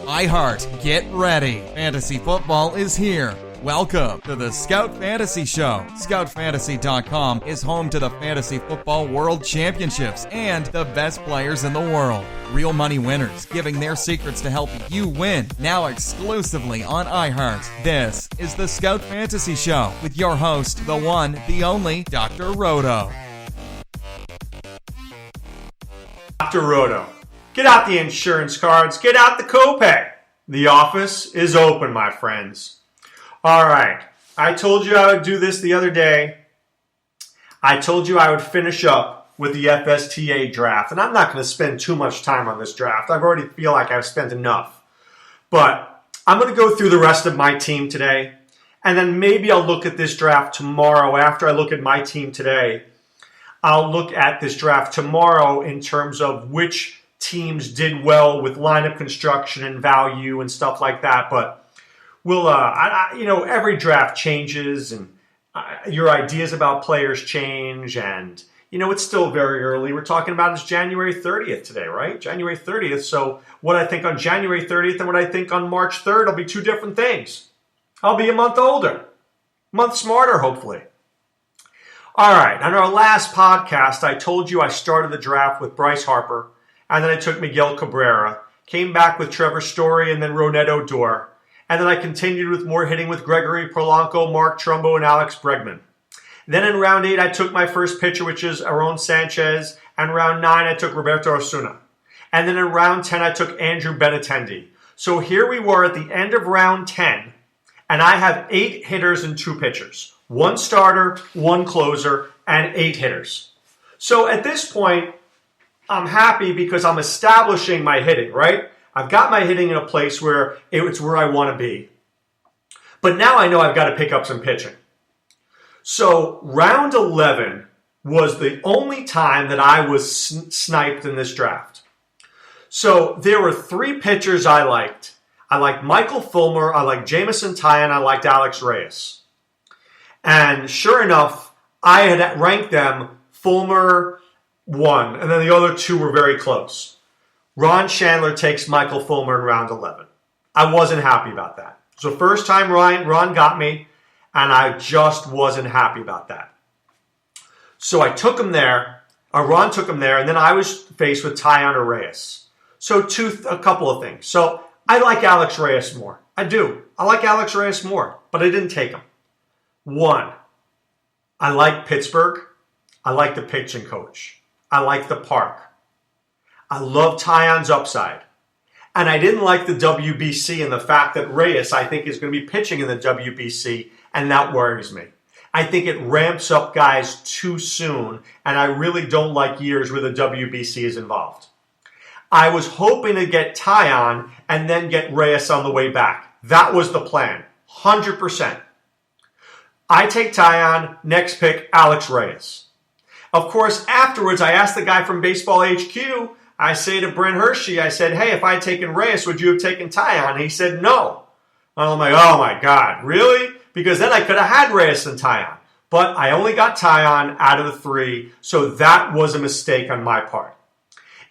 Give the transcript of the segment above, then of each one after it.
iHeart, get ready. Fantasy football is here. Welcome to the Scout Fantasy Show. ScoutFantasy.com is home to the Fantasy Football World Championships and the best players in the world. Real money winners giving their secrets to help you win. Now exclusively on iHeart. This is the Scout Fantasy Show with your host, the one, the only, Dr. Roto. Dr. Roto. Get out the insurance cards. Get out the copay. The office is open, my friends. All right. I told you I would do this the other day. I told you I would finish up with the FSTA draft. And I'm not going to spend too much time on this draft. I already feel like I've spent enough. But I'm going to go through the rest of my team today. And then maybe I'll look at this draft tomorrow. After I look at my team today, I'll look at this draft tomorrow in terms of which teams did well with lineup construction and value and stuff like that. But we'll, every draft changes and your ideas about players change. And, it's still very early. We're talking about is January 30th today, right? January 30th. So what I think on January 30th and what I think on March 3rd will be two different things. I'll be a month older, a month smarter, hopefully. All right. On our last podcast, I told you I started the draft with Bryce Harper. And then I took Miguel Cabrera, came back with Trevor Story and then Ronette Odor. And then I continued with more hitting with Gregory Polanco, Mark Trumbo, and Alex Bregman. Then in round 8, I took my first pitcher, which is Aaron Sanchez. And round 9, I took Roberto Osuna. And then in round 10, I took Andrew Benintendi. So here we were at the end of round 10, and I have 8 hitters and 2 pitchers. 1 starter, 1 closer, and 8 hitters. So at this point, I'm happy because I'm establishing my hitting, right? I've got my hitting in a place where it's where I want to be. But now I know I've got to pick up some pitching. So round 11 was the only time that I was sniped in this draft. So there were 3 pitchers I liked. I liked Michael Fulmer, I liked Jameson Taillon, I liked Alex Reyes. And sure enough, I had ranked them Fulmer 1, and then the other 2 were very close. Ron Chandler takes Michael Fulmer in round 11. I wasn't happy about that. It was the first time Ron got me, and I just wasn't happy about that. So I took him there, or Ron took him there, and then I was faced with Taillon or Reyes. So a couple of things. So I like Alex Reyes more. I do. I like Alex Reyes more, but I didn't take him. 1, I like Pittsburgh. I like the pitching coach. I like the park. I love Taillon's upside. And I didn't like the WBC and the fact that Reyes, I think, is going to be pitching in the WBC, and that worries me. I think it ramps up guys too soon, and I really don't like years where the WBC is involved. I was hoping to get Taillon and then get Reyes on the way back. That was the plan, 100%. I take Taillon, next pick, Alex Reyes. Of course, afterwards, I asked the guy from Baseball HQ, I say to Brent Hershey, I said, hey, if I had taken Reyes, would you have taken Taillon? And he said, no. And I'm like, oh my God, really? Because then I could have had Reyes and Taillon. But I only got Taillon out of the 3, so that was a mistake on my part.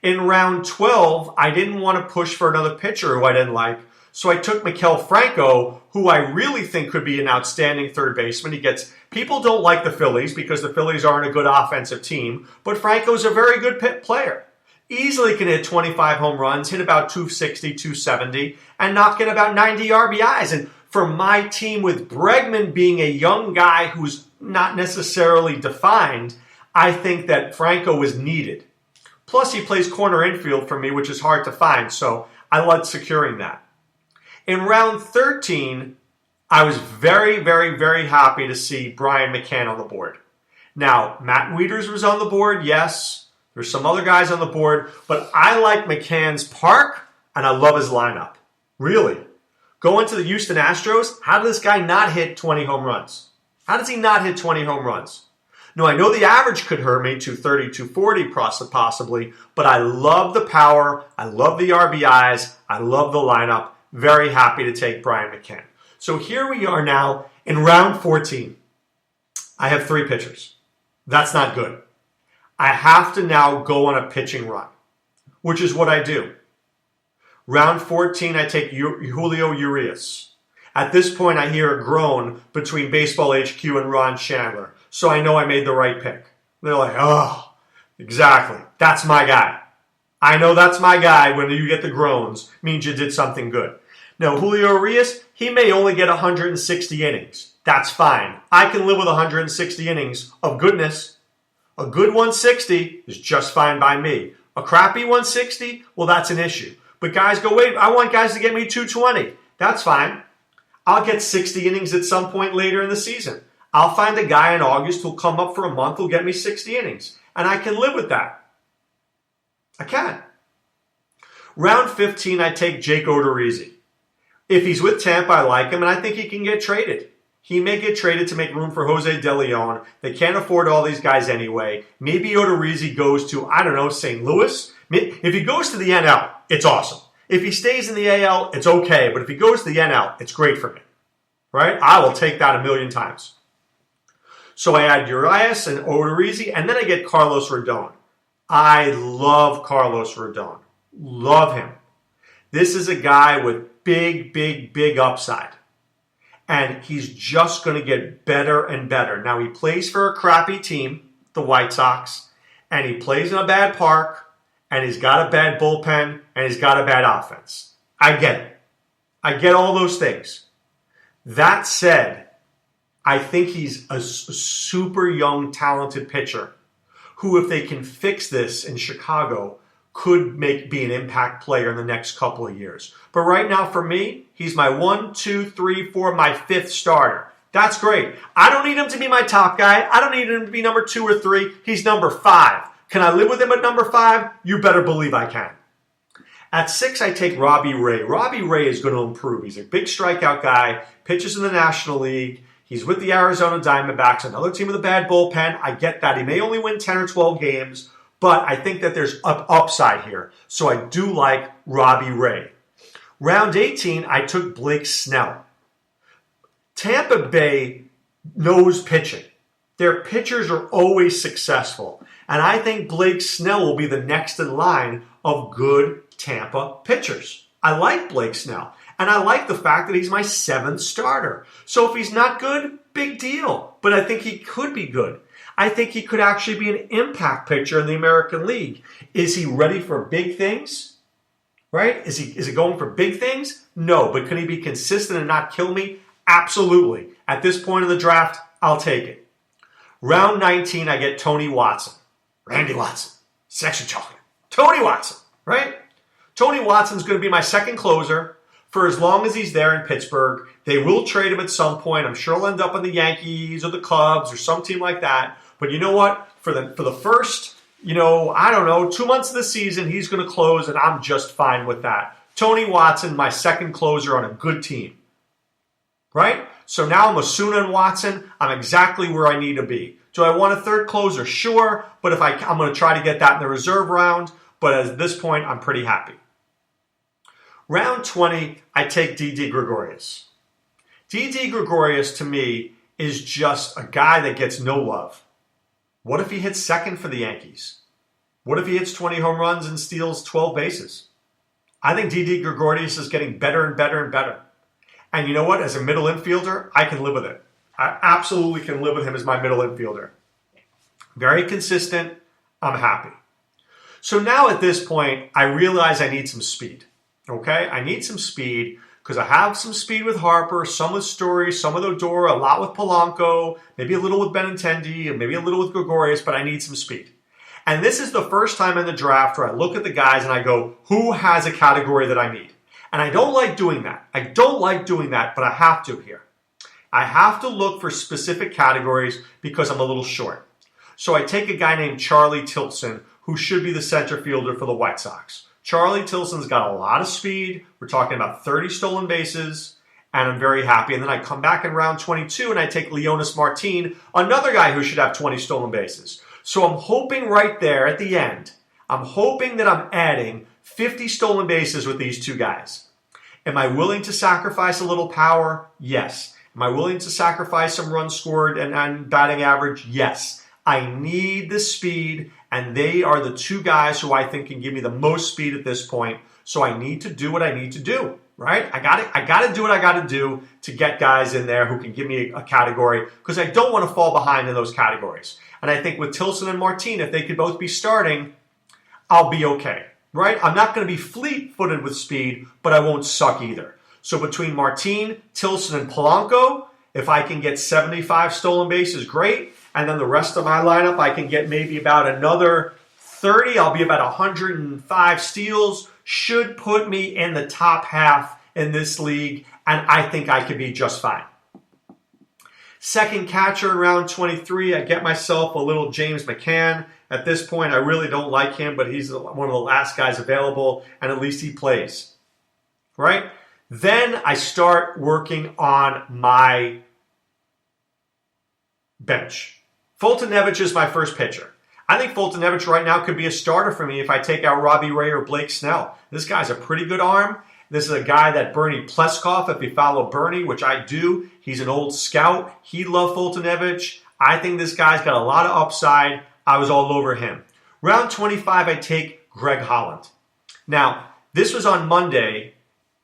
In round 12, I didn't want to push for another pitcher who I didn't like, so I took Maikel Franco, who I really think could be an outstanding third baseman. People don't like the Phillies because the Phillies aren't a good offensive team, but Franco's a very good player. Easily can hit 25 home runs, hit about 260, 270, and knock in about 90 RBIs. And for my team with Bregman being a young guy who's not necessarily defined, I think that Franco was needed. Plus, he plays corner infield for me, which is hard to find, so I like securing that. In round 13, I was very, very, very happy to see Brian McCann on the board. Now, Matt Wieters was on the board, yes. There's some other guys on the board, but I like McCann's park, and I love his lineup. Really. Going to the Houston Astros, how did this guy not hit 20 home runs? How does he not hit 20 home runs? No, I know the average could hurt me, 230, 240 possibly, but I love the power, I love the RBIs, I love the lineup. Very happy to take Brian McCann. So here we are now in round 14. I have 3 pitchers. That's not good. I have to now go on a pitching run, which is what I do. Round 14, I take Julio Urias. At this point, I hear a groan between Baseball HQ and Ron Chandler, so I know I made the right pick. They're like, oh, exactly. That's my guy. I know that's my guy. When you get the groans, means you did something good. Now, Julio Urias, he may only get 160 innings. That's fine. I can live with 160 innings of goodness. A good 160 is just fine by me. A crappy 160, well, that's an issue. But guys go, wait, I want guys to get me 220. That's fine. I'll get 60 innings at some point later in the season. I'll find a guy in August who'll come up for a month who'll get me 60 innings. And I can live with that. I can. Round 15, I take Jake Odorizzi. If he's with Tampa, I like him, and I think he can get traded. He may get traded to make room for Jose De Leon. They can't afford all these guys anyway. Maybe Odorizzi goes to, I don't know, St. Louis. If he goes to the NL, it's awesome. If he stays in the AL, it's okay. But if he goes to the NL, it's great for me. Right? I will take that 1,000,000 times. So I add Urias and Odorizzi, and then I get Carlos Rodon. I love Carlos Rodon. Love him. This is a guy with big upside. And he's just going to get better and better. Now, he plays for a crappy team, the White Sox, and he plays in a bad park, and he's got a bad bullpen, and he's got a bad offense. I get it. I get all those things. That said, I think he's a super young, talented pitcher who, if they can fix this in Chicago, could be an impact player in the next couple of years. But right now, for me, he's my 1, 2, 3, 4, my 5th starter. That's great. I don't need him to be my top guy. I don't need him to be number 2 or 3. He's number 5. Can I live with him at number 5? You better believe I can. At 6, I take Robbie Ray. Robbie Ray is going to improve. He's a big strikeout guy, pitches in the National League. He's with the Arizona Diamondbacks, another team with a bad bullpen. I get that. He may only win 10 or 12 games, but I think that there's upside here. So I do like Robbie Ray. Round 18, I took Blake Snell. Tampa Bay knows pitching. Their pitchers are always successful. And I think Blake Snell will be the next in line of good Tampa pitchers. I like Blake Snell. And I like the fact that he's my 7th starter. So if he's not good, big deal. But I think he could be good. I think he could actually be an impact pitcher in the American League. Is he ready for big things? Right? Is he going for big things? No. But can he be consistent and not kill me? Absolutely. At this point in the draft, I'll take it. Round 19, I get Tony Watson. Randy Watson. Section chocolate. Tony Watson. Right? Tony Watson's going to be my 2nd closer for as long as he's there in Pittsburgh. They will trade him at some point. I'm sure he'll end up on the Yankees or the Cubs or some team like that. But you know what? For the first, 2 months of the season, he's going to close, and I'm just fine with that. Tony Watson, my 2nd closer on a good team. Right? So now I'm Osuna and Watson. I'm exactly where I need to be. Do I want a 3rd closer? Sure. But I'm going to try to get that in the reserve round. But at this point, I'm pretty happy. Round 20, I take Didi Gregorius. Didi Gregorius, to me, is just a guy that gets no love. What if he hits 2nd for the Yankees? What if he hits 20 home runs and steals 12 bases? I think Didi Gregorius is getting better and better and better. And you know what? As a middle infielder, I can live with it. I absolutely can live with him as my middle infielder. Very consistent. I'm happy. So now at this point, I realize I need some speed. Okay? I need some speed because I have some speed with Harper, some with Story, some with Odor, a lot with Polanco, maybe a little with Benintendi, and maybe a little with Gregorius, but I need some speed. And this is the first time in the draft where I look at the guys and I go, who has a category that I need? And I don't like doing that. I don't like doing that, but I have to here. I have to look for specific categories because I'm a little short. So I take a guy named Charlie Tilson, who should be the center fielder for the White Sox. Charlie Tilson's got a lot of speed. We're talking about 30 stolen bases, and I'm very happy. And then I come back in round 22, and I take Leonis Martin, another guy who should have 20 stolen bases. So I'm hoping right there at the end, I'm hoping that I'm adding 50 stolen bases with these 2 guys. Am I willing to sacrifice a little power? Yes. Am I willing to sacrifice some runs scored and batting average? Yes. I need the speed, and they are the 2 guys who I think can give me the most speed at this point. So I need to do what I need to do, right? I got to do what I got to do to get guys in there who can give me a category, because I don't want to fall behind in those categories. And I think with Tilson and Martin, if they could both be starting, I'll be okay, right? I'm not going to be fleet-footed with speed, but I won't suck either. So between Martin, Tilson, and Polanco, if I can get 75 stolen bases, great. And then the rest of my lineup, I can get maybe about another 30. I'll be about 105 steals. Should put me in the top half in this league, and I think I could be just fine. Second catcher in round 23, I get myself a little James McCann. At this point, I really don't like him, but he's one of the last guys available, and at least he plays, right? Then I start working on my bench. Foltynewicz is my first pitcher. I think Foltynewicz right now could be a starter for me if I take out Robbie Ray or Blake Snell. This guy's a pretty good arm. This is a guy that Bernie Pleskoff, if you follow Bernie, which I do, he's an old scout. He loved Foltynewicz. I think this guy's got a lot of upside. I was all over him. Round 25, I take Greg Holland. Now, this was on Monday,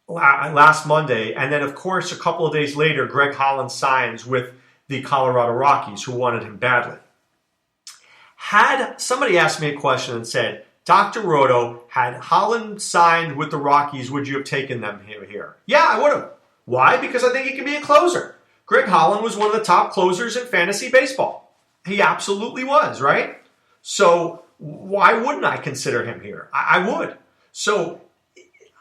last Monday, and then, of course, a couple of days later, Greg Holland signs with the Colorado Rockies, who wanted him badly. Had somebody asked me a question and said, Dr. Roto, had Holland signed with the Rockies, would you have taken them here? Yeah, I would have. Why? Because I think he can be a closer. Greg Holland was one of the top closers in fantasy baseball. He absolutely was, right? So why wouldn't I consider him here? I would. So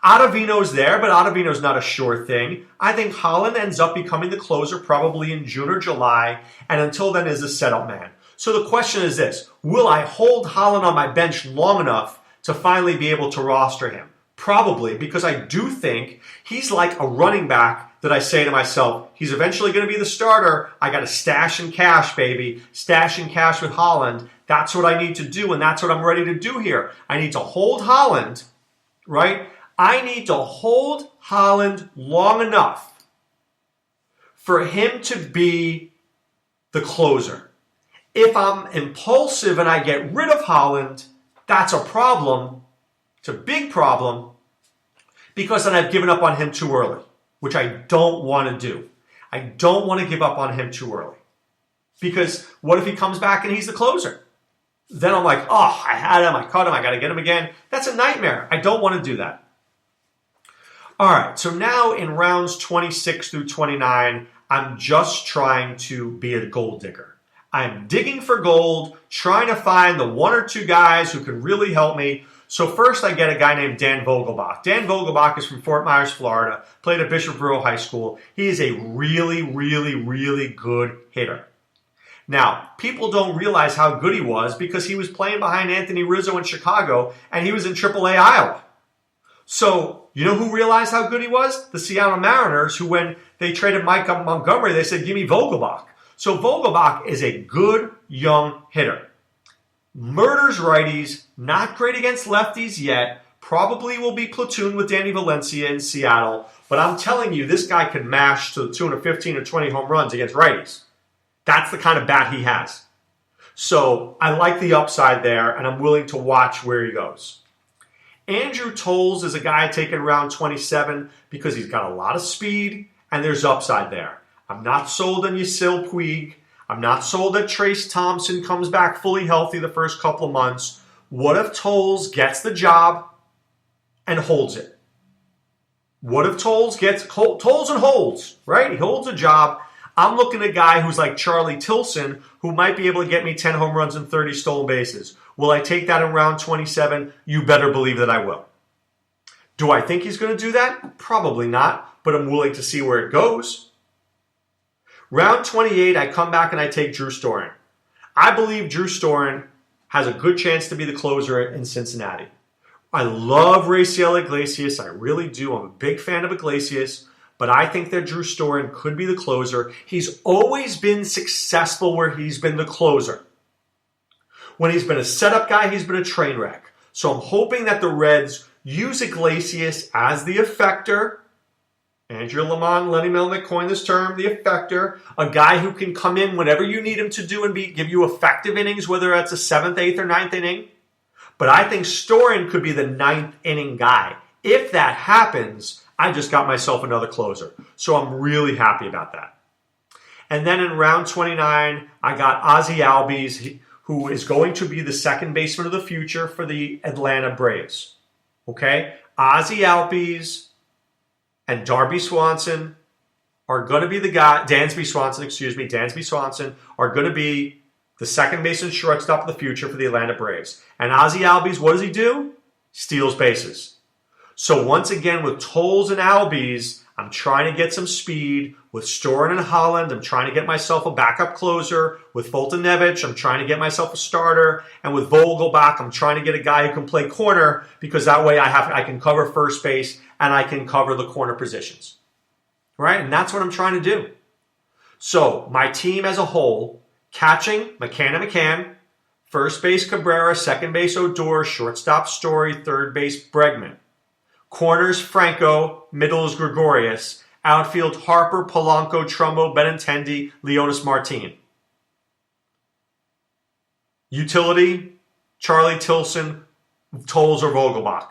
Ottavino's there, but Ottavino's not a sure thing. I think Holland ends up becoming the closer probably in June or July, and until then is a setup man. So the question is this: will I hold Holland on my bench long enough to finally be able to roster him? Probably, because I do think he's like a running back that I say to myself, he's eventually going to be the starter. I got to stash and cash, baby. Stash and cash with Holland. That's what I need to do, and that's what I'm ready to do here. I need to hold Holland, right? I need to hold Holland long enough for him to be the closer. If I'm impulsive and I get rid of Holland, that's a problem. It's a big problem, because then I've given up on him too early, which I don't want to do. I don't want to give up on him too early, because what if he comes back and he's the closer? Then I'm like, oh, I had him, I cut him, I got to get him again. That's a nightmare. I don't want to do that. All right, so now in rounds 26 through 29, I'm just trying to be a gold digger. I'm digging for gold, trying to find the one or two guys who can really help me. So first I get a guy named Dan Vogelbach. Dan Vogelbach is from Fort Myers, Florida, played at Bishopsboro High School. He is a really, really, really good hitter. Now, people don't realize how good he was because he was playing behind Anthony Rizzo in Chicago, and he was in AAA Iowa. So, you know who realized how good he was? The Seattle Mariners, who when they traded Mike Montgomery, they said, give me Vogelbach. So Vogelbach is a good young hitter. Murders righties, not great against lefties yet, probably will be platooned with Danny Valencia in Seattle, but I'm telling you, this guy can mash to the tune of 15 or 20 home runs against righties. That's the kind of bat he has. So I like the upside there, and I'm willing to watch where he goes. Andrew Toles is a guy taken round 27 because he's got a lot of speed, and there's upside there. I'm not sold on Yasiel Puig. I'm not sold that Trace Thompson comes back fully healthy the first couple of months. What if Toles gets the job and holds it? What if Toles gets Toles and holds, right? He holds a job. I'm looking at a guy who's like Charlie Tilson, who might be able to get me 10 home runs and 30 stolen bases. Will I take that in round 27? You better believe that I will. Do I think he's going to do that? Probably not, but I'm willing to see where it goes. Round 28, I come back and I take Drew Storen. I believe Drew Storen has a good chance to be the closer in Cincinnati. I love Raciel Iglesias. I really do. I'm a big fan of Iglesias, but I think that Drew Storen could be the closer. He's always been successful where he's been the closer. When he's been a setup guy, he's been a train wreck. So I'm hoping that the Reds use Iglesias as the effector. Andrew Lamont, Lenny Melnick coined this term, the effector, a guy who can come in whenever you need him to do and give you effective innings, whether that's a 7th, 8th, or 9th inning. But I think Storen could be the 9th inning guy If that happens, I just got myself another closer. So I'm really happy about that. And then in round 29, I got Ozzie Albies, who is going to be the second baseman of the future for the Atlanta Braves. Okay? Ozzie Albies and Dansby Swanson are going to be Dansby Swanson are going to be the second baseman shortstop of the future for the Atlanta Braves. And Ozzie Albies, what does he do? Steals bases. So once again, with Tolles and Albies, I'm trying to get some speed. With Storen and Holland, I'm trying to get myself a backup closer. With Foltynewicz, I'm trying to get myself a starter. And with Vogelbach, I'm trying to get a guy who can play corner, because that way I can cover first base and I can cover the corner positions. Right? And that's what I'm trying to do. So my team as a whole, catching, McCann and McCann, first base Cabrera, second base Odor, shortstop Story, third base Bregman. Corners Franco, middle is Gregorius. Outfield Harper, Polanco, Trumbo, Benintendi, Leonis Martin. Utility, Charlie Tilson, Tolles or Vogelbach.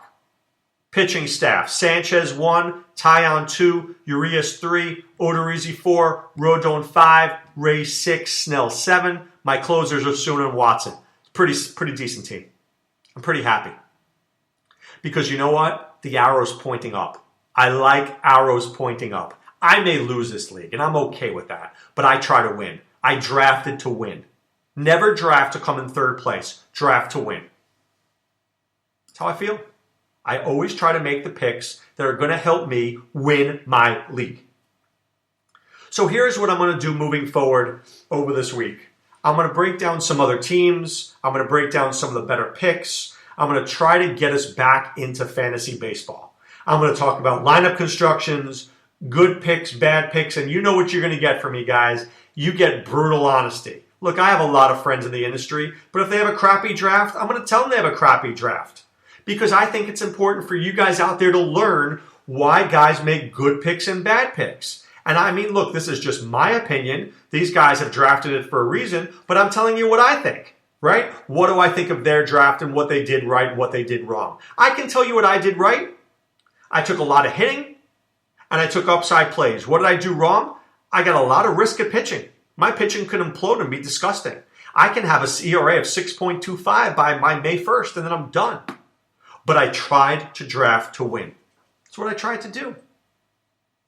Pitching staff, Sanchez 1, Taillon 2, Urias 3, Odorizzi 4, Rodon 5, Ray 6, Snell 7. My closers are Osuna and Watson. Pretty decent team. I'm pretty happy. Because you know what? The arrow's pointing up. I like arrows pointing up. I may lose this league, and I'm okay with that. But I try to win. I drafted to win. Never draft to come in third place. Draft to win. That's how I feel. I always try to make the picks that are going to help me win my league. So here's what I'm going to do moving forward over this week. I'm going to break down some other teams. I'm going to break down some of the better picks. I'm going to try to get us back into fantasy baseball. I'm going to talk about lineup constructions, good picks, bad picks, and you know what you're going to get from me, guys. You get brutal honesty. Look, I have a lot of friends in the industry, but if they have a crappy draft, I'm going to tell them they have a crappy draft. Because I think it's important for you guys out there to learn why guys make good picks and bad picks. And I mean, look, this is just my opinion. These guys have drafted it for a reason, but I'm telling you what I think, right? What do I think of their draft and what they did right and what they did wrong? I can tell you what I did right. I took a lot of hitting, and I took upside plays. What did I do wrong? I got a lot of risk at pitching. My pitching could implode and be disgusting. I can have a ERA of 6.25 by my May 1st, and then I'm done. But I tried to draft to win. That's what I tried to do.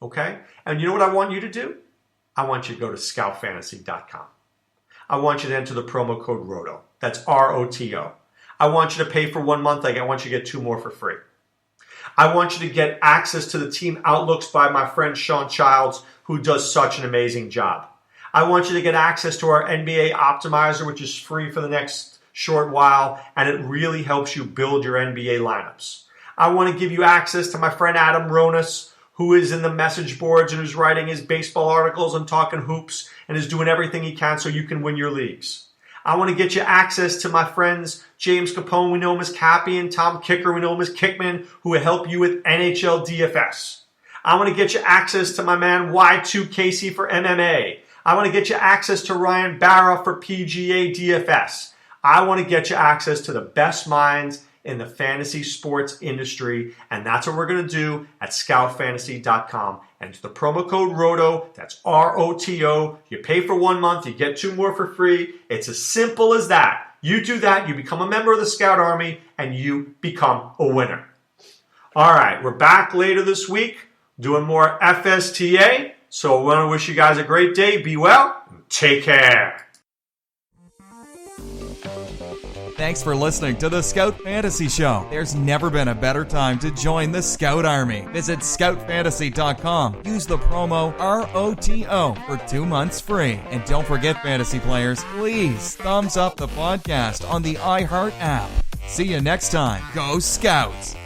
Okay? And you know what I want you to do? I want you to go to scoutfantasy.com. I want you to enter the promo code ROTO. That's ROTO. I want you to pay for 1 month. I want you to get 2 more for free. I want you to get access to the team outlooks by my friend Sean Childs, who does such an amazing job. I want you to get access to our NBA Optimizer, which is free for the next short while, and it really helps you build your NBA lineups. I want to give you access to my friend Adam Ronas, who is in the message boards and who's writing his baseball articles and talking hoops and is doing everything he can so you can win your leagues. I want to get you access to my friends James Capone, we know him as Cappy, and Tom Kicker, we know him as Kickman, who will help you with NHL DFS. I want to get you access to my man Y2 Casey for MMA. I want to get you access to Ryan Barra for PGA DFS. I want to get you access to the best minds in the fantasy sports industry, and that's what we're going to do at scoutfantasy.com. Enter the promo code ROTO, that's ROTO. You pay for 1 month, you get 2 more for free. It's as simple as that. You do that, you become a member of the Scout Army, and you become a winner. All right, we're back later this week doing more FSTA. So I want to wish you guys a great day. Be well, and take care. Thanks for listening to the Scout Fantasy Show. There's never been a better time to join the Scout Army. Visit scoutfantasy.com. Use the promo ROTO for 2 months free. And don't forget, fantasy players, please thumbs up the podcast on the iHeart app. See you next time. Go Scouts!